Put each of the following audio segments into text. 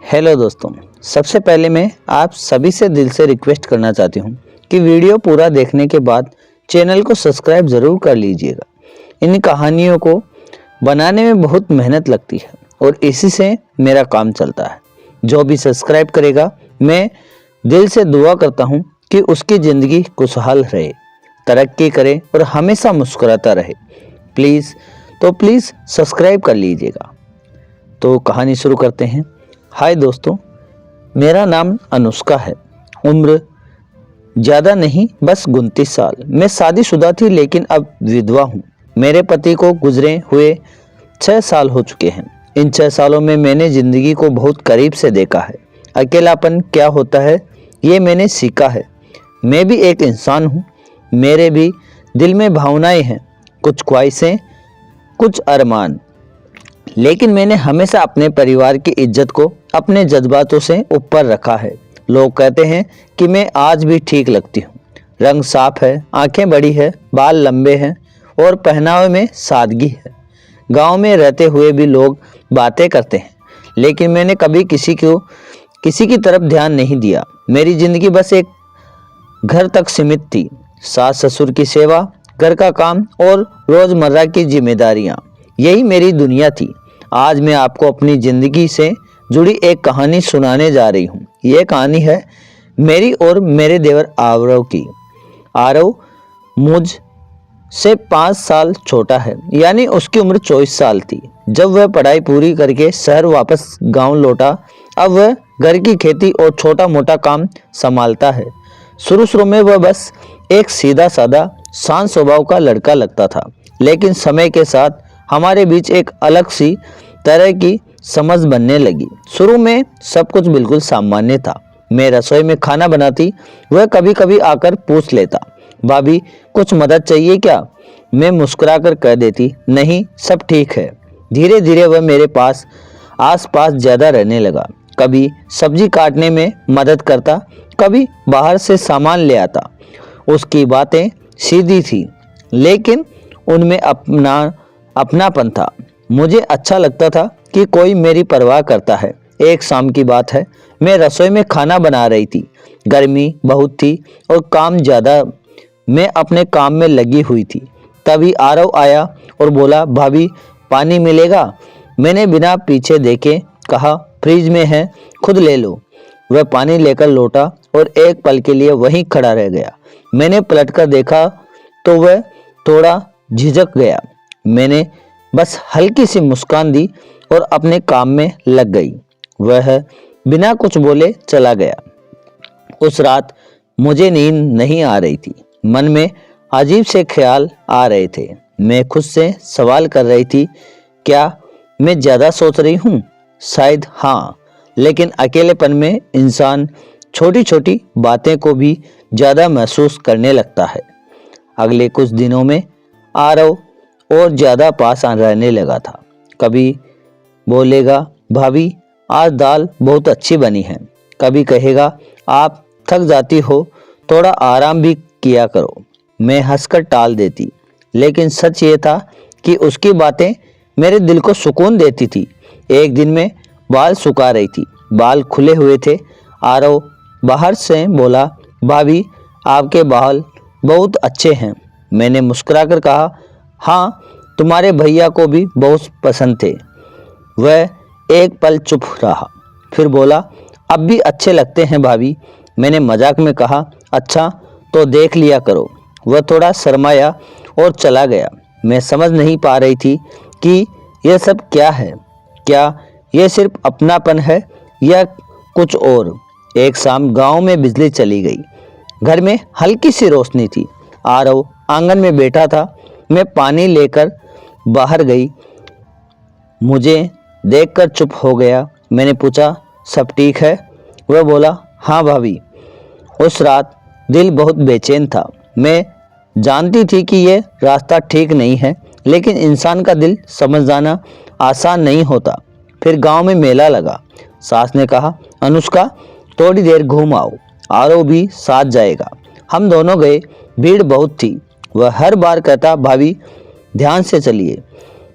Hello दोस्तों, सबसे पहले मैं आप सभी से दिल से रिक्वेस्ट करना चाहती हूँ कि वीडियो पूरा देखने के बाद चैनल को सब्सक्राइब ज़रूर कर लीजिएगा। इन कहानियों को बनाने में बहुत मेहनत लगती है और इसी से मेरा काम चलता है। जो भी सब्सक्राइब करेगा, मैं दिल से दुआ करता हूँ कि उसकी ज़िंदगी खुशहाल रहे, तरक्की करे और हमेशा मुस्कुराता रहे। प्लीज़ सब्सक्राइब कर लीजिएगा। तो कहानी शुरू करते हैं। हाय दोस्तों, मेरा नाम अनुष्का है। उम्र ज़्यादा नहीं, बस 29 साल। मैं शादीशुदा थी लेकिन अब विधवा हूँ। मेरे पति को गुजरे हुए 6 साल हो चुके हैं। इन 6 सालों में मैंने ज़िंदगी को बहुत करीब से देखा है। अकेलापन क्या होता है ये मैंने सीखा है। मैं भी एक इंसान हूँ, मेरे भी दिल में भावनाएं हैं, कुछ ख्वाहिशें, कुछ अरमान। लेकिन मैंने हमेशा अपने परिवार की इज्जत को अपने जज्बातों से ऊपर रखा है। लोग कहते हैं कि मैं आज भी ठीक लगती हूँ। रंग साफ है, आंखें बड़ी है, बाल लंबे हैं और पहनावे में सादगी है। गांव में रहते हुए भी लोग बातें करते हैं, लेकिन मैंने कभी किसी की तरफ ध्यान नहीं दिया। मेरी ज़िंदगी बस एक घर तक सीमित थी। सास ससुर की सेवा, घर का काम और रोज़मर्रा की जिम्मेदारियाँ, यही मेरी दुनिया थी। आज मैं आपको अपनी ज़िंदगी से जुड़ी एक कहानी सुनाने जा रही हूँ। ये कहानी है मेरी और मेरे देवर आरव की। आरव मुझ से 5 साल छोटा है, यानी उसकी उम्र 24 साल थी जब वह पढ़ाई पूरी करके शहर वापस गांव लौटा। अब वह घर की खेती और छोटा मोटा काम संभालता है। शुरू में वह बस एक सीधा साधा शांत स्वभाव का लड़का लगता था, लेकिन समय के साथ हमारे बीच एक अलग सी तरह की समझ बनने लगी। शुरू में सब कुछ बिल्कुल सामान्य था। मैं रसोई में खाना बनाती, वह कभी कभी आकर पूछ लेता, भाभी कुछ मदद चाहिए क्या? मैं मुस्कुराकर कह देती, नहीं सब ठीक है। धीरे धीरे वह मेरे आस पास ज़्यादा रहने लगा। कभी सब्जी काटने में मदद करता, कभी बाहर से सामान ले आता। उसकी बातें सीधी थी, लेकिन उनमें अपनापन था। मुझे अच्छा लगता था कि कोई मेरी परवाह करता है। एक शाम की बात है, मैं रसोई में खाना बना रही थी। गर्मी बहुत थी और काम ज़्यादा। मैं अपने काम में लगी हुई थी, तभी आरव आया और बोला, भाभी पानी मिलेगा? मैंने बिना पीछे देखे कहा, फ्रिज में है, खुद ले लो। वह पानी लेकर लौटा और एक पल के लिए वहीं खड़ा रह गया। मैंने पलटकर देखा तो वह थोड़ा झिझक गया। मैंने बस हल्की सी मुस्कान दी और अपने काम में लग गई। वह बिना कुछ बोले चला गया। उस रात मुझे नींद नहीं आ रही थी। मन में अजीब से ख्याल आ रहे थे। मैं खुद से सवाल कर रही थी, क्या मैं ज़्यादा सोच रही हूँ? शायद हाँ, लेकिन अकेलेपन में इंसान छोटी छोटी बातें को भी ज़्यादा महसूस करने लगता है। अगले कुछ दिनों में आरव और ज़्यादा पास रहने लगा था। कभी बोलेगा, भाभी आज दाल बहुत अच्छी बनी है। कभी कहेगा, आप थक जाती हो, थोड़ा आराम भी किया करो। मैं हंसकर टाल देती, लेकिन सच ये था कि उसकी बातें मेरे दिल को सुकून देती थी। एक दिन मैं बाल सुखा रही थी, बाल खुले हुए थे। आरव बाहर से बोला, भाभी आपके बाल बहुत अच्छे हैं। मैंने मुस्कुराकर कहा, हाँ तुम्हारे भैया को भी बहुत पसंद थे। वह एक पल चुप रहा, फिर बोला, अब भी अच्छे लगते हैं भाभी। मैंने मजाक में कहा, अच्छा तो देख लिया करो। वह थोड़ा शर्माया और चला गया। मैं समझ नहीं पा रही थी कि यह सब क्या है। क्या यह सिर्फ अपनापन है या कुछ और? एक शाम गांव में बिजली चली गई। घर में हल्की सी रोशनी थी। आरव आंगन में बैठा था। मैं पानी लेकर बाहर गई। मुझे देखकर चुप हो गया। मैंने पूछा, सब ठीक है? वह बोला, हाँ भाभी। उस रात दिल बहुत बेचैन था। मैं जानती थी कि यह रास्ता ठीक नहीं है, लेकिन इंसान का दिल समझ जाना आसान नहीं होता। फिर गांव में मेला लगा। सास ने कहा, अनुष्का थोड़ी देर घूम आओ, आरव भी साथ जाएगा। हम दोनों गए। भीड़ बहुत थी। वह हर बार कहता, भाभी ध्यान से चलिए।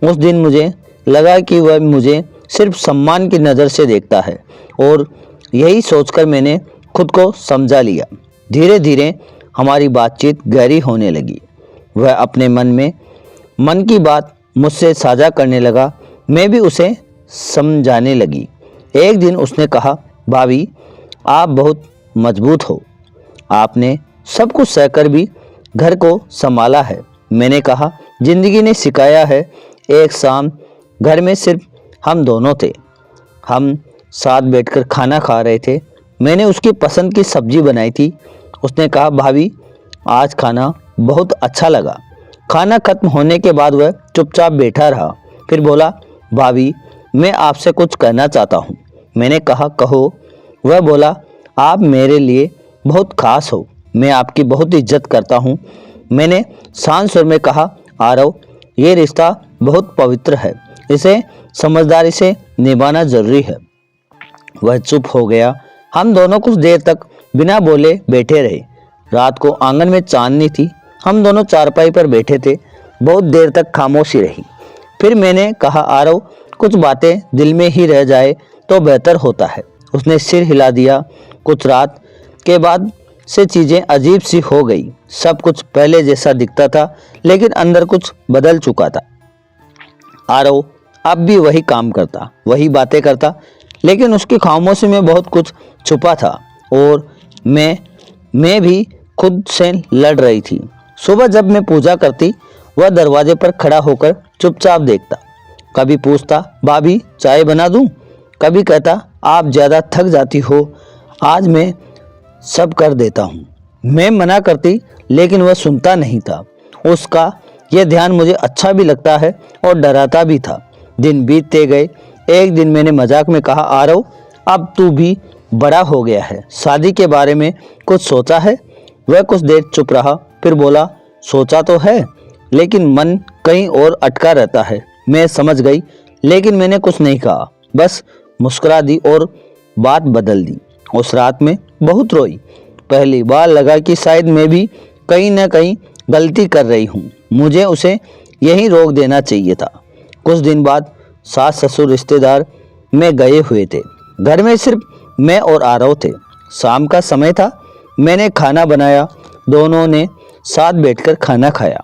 उस दिन मुझे लगा कि वह मुझे सिर्फ सम्मान की नज़र से देखता है। और यही सोचकर मैंने खुद को समझा लिया। धीरे धीरे हमारी बातचीत गहरी होने लगी। वह अपने मन की बात मुझसे साझा करने लगा, मैं भी उसे समझाने लगी। एक दिन उसने कहा, भाभी आप बहुत मजबूत हो, आपने सब कुछ सहकर भी घर को संभाला है। मैंने कहा, जिंदगी ने सिखाया है। एक शाम घर में सिर्फ हम दोनों थे। हम साथ बैठकर खाना खा रहे थे। मैंने उसकी पसंद की सब्जी बनाई थी। उसने कहा, भाभी आज खाना बहुत अच्छा लगा। खाना खत्म होने के बाद वह चुपचाप बैठा रहा। फिर बोला, भाभी मैं आपसे कुछ कहना चाहता हूँ। मैंने कहा, कहो। वह बोला, आप मेरे लिए बहुत खास हो, मैं आपकी बहुत इज्जत करता हूँ। मैंने शांत स्वर में कहा, आरव ये रिश्ता बहुत पवित्र है, इसे समझदारी से निभाना जरूरी है। वह चुप हो गया। हम दोनों कुछ देर तक बिना बोले बैठे रहे। रात को आंगन में चांदनी थी। हम दोनों चारपाई पर बैठे थे। बहुत देर तक खामोशी रही। फिर मैंने कहा, आरव कुछ बातें दिल में ही रह जाए तो बेहतर होता है। उसने सिर हिला दिया। कुछ रात के बाद से चीज़ें अजीब सी हो गई। सब कुछ पहले जैसा दिखता था, लेकिन अंदर कुछ बदल चुका था। आरव अब भी वही काम करता, वही बातें करता, लेकिन उसकी खामोशी में बहुत कुछ छुपा था। और मैं भी खुद से लड़ रही थी। सुबह जब मैं पूजा करती, वह दरवाजे पर खड़ा होकर चुपचाप देखता। कभी पूछता, भाभी चाय बना दूं? कभी कहता, आप ज़्यादा थक जाती हो, आज मैं सब कर देता हूँ। मैं मना करती, लेकिन वह सुनता नहीं था। उसका यह ध्यान मुझे अच्छा भी लगता है और डराता भी था। दिन बीतते गए। एक दिन मैंने मजाक में कहा, आरव अब तू भी बड़ा हो गया है, शादी के बारे में कुछ सोचा है? वह कुछ देर चुप रहा, फिर बोला, सोचा तो है, लेकिन मन कहीं और अटका रहता है। मैं समझ गई, लेकिन मैंने कुछ नहीं कहा, बस मुस्कुरा दी और बात बदल दी। उस रात में बहुत रोई। पहली बार लगा कि शायद मैं भी कहीं न कहीं गलती कर रही हूँ। मुझे उसे यहीं रोक देना चाहिए था। कुछ दिन बाद सास ससुर रिश्तेदार में गए हुए थे। घर में सिर्फ मैं और आरव थे। शाम का समय था। मैंने खाना बनाया। दोनों ने साथ बैठकर खाना खाया।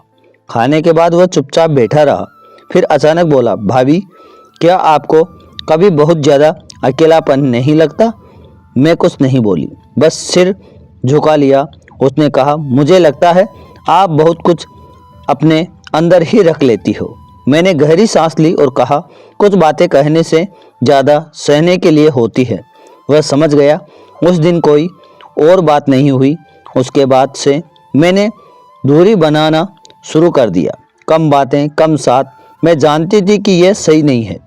खाने के बाद वह चुपचाप बैठा रहा। फिर अचानक बोला, भाभी क्या आपको कभी बहुत ज़्यादा अकेलापन नहीं लगता? मैं कुछ नहीं बोली, बस सिर झुका लिया। उसने कहा, मुझे लगता है आप बहुत कुछ अपने अंदर ही रख लेती हो। मैंने गहरी सांस ली और कहा, कुछ बातें कहने से ज़्यादा सहने के लिए होती है। वह समझ गया। उस दिन कोई और बात नहीं हुई। उसके बाद से मैंने दूरी बनाना शुरू कर दिया। कम बातें, कम साथ। मैं जानती थी कि यह सही नहीं है,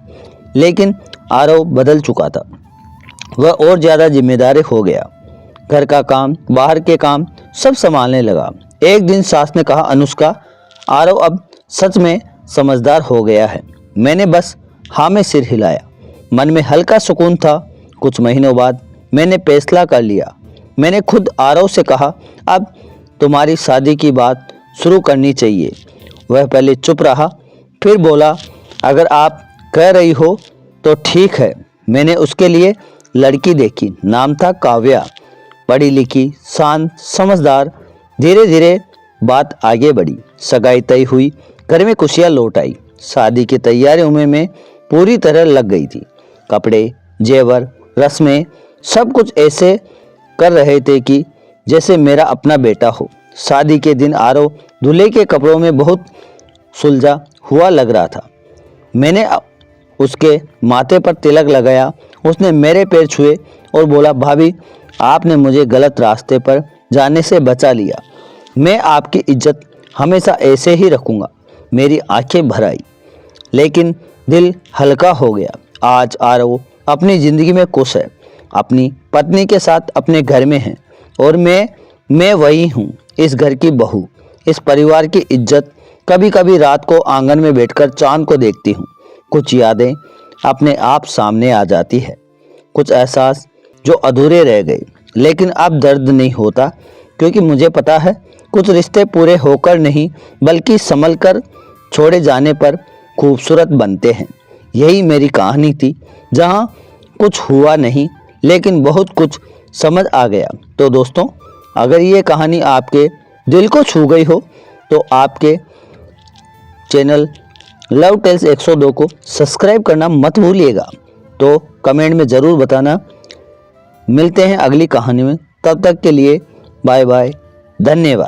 लेकिन आरव बदल चुका था। वह और ज़्यादा जिम्मेदार हो गया। घर का काम, बाहर के काम सब संभालने लगा। एक दिन सास ने कहा, अनुष्का आरव अब सच में समझदार हो गया है। मैंने बस हाँ में सिर हिलाया। मन में हल्का सुकून था। कुछ महीनों बाद मैंने फैसला कर लिया। मैंने खुद आरव से कहा, अब तुम्हारी शादी की बात शुरू करनी चाहिए। वह पहले चुप रहा, फिर बोला, अगर आप कह रही हो तो ठीक है। मैंने उसके लिए लड़की देखी। नाम था काव्या। पढ़ी लिखी, शांत, समझदार। धीरे धीरे बात आगे बढ़ी। सगाई तय हुई। घर में खुशियाँ लौट आई। शादी की तैयारियों में मैं पूरी तरह लग गई थी। कपड़े, जेवर, रस्में, सब कुछ ऐसे कर रहे थे कि जैसे मेरा अपना बेटा हो। शादी के दिन आरव दूल्हे के कपड़ों में बहुत सुलझा हुआ लग रहा था। मैंने उसके माथे पर तिलक लगाया। उसने मेरे पैर छुए और बोला, भाभी आपने मुझे गलत रास्ते पर जाने से बचा लिया। मैं आपकी इज्जत हमेशा ऐसे ही रखूँगा। मेरी आंखें भर आई, लेकिन दिल हल्का हो गया। आज आरव अपनी ज़िंदगी में खुश है, अपनी पत्नी के साथ अपने घर में है, और मैं वही हूँ, इस घर की बहू, इस परिवार की इज्जत। कभी कभी रात को आंगन में बैठकर चांद को देखती हूँ। कुछ यादें अपने आप सामने आ जाती है, कुछ एहसास जो अधूरे रह गए। लेकिन अब दर्द नहीं होता, क्योंकि मुझे पता है कुछ रिश्ते पूरे होकर नहीं, बल्कि संभल कर छोड़े जाने पर खूबसूरत बनते हैं। यही मेरी कहानी थी, जहाँ कुछ हुआ नहीं लेकिन बहुत कुछ समझ आ गया। तो दोस्तों, अगर ये कहानी आपके दिल को छू गई हो तो आपके चैनल लव टेल्स 102 को सब्सक्राइब करना मत भूलिएगा। तो कमेंट में ज़रूर बताना। मिलते हैं अगली कहानी में, तब तक के लिए बाय बाय, धन्यवाद।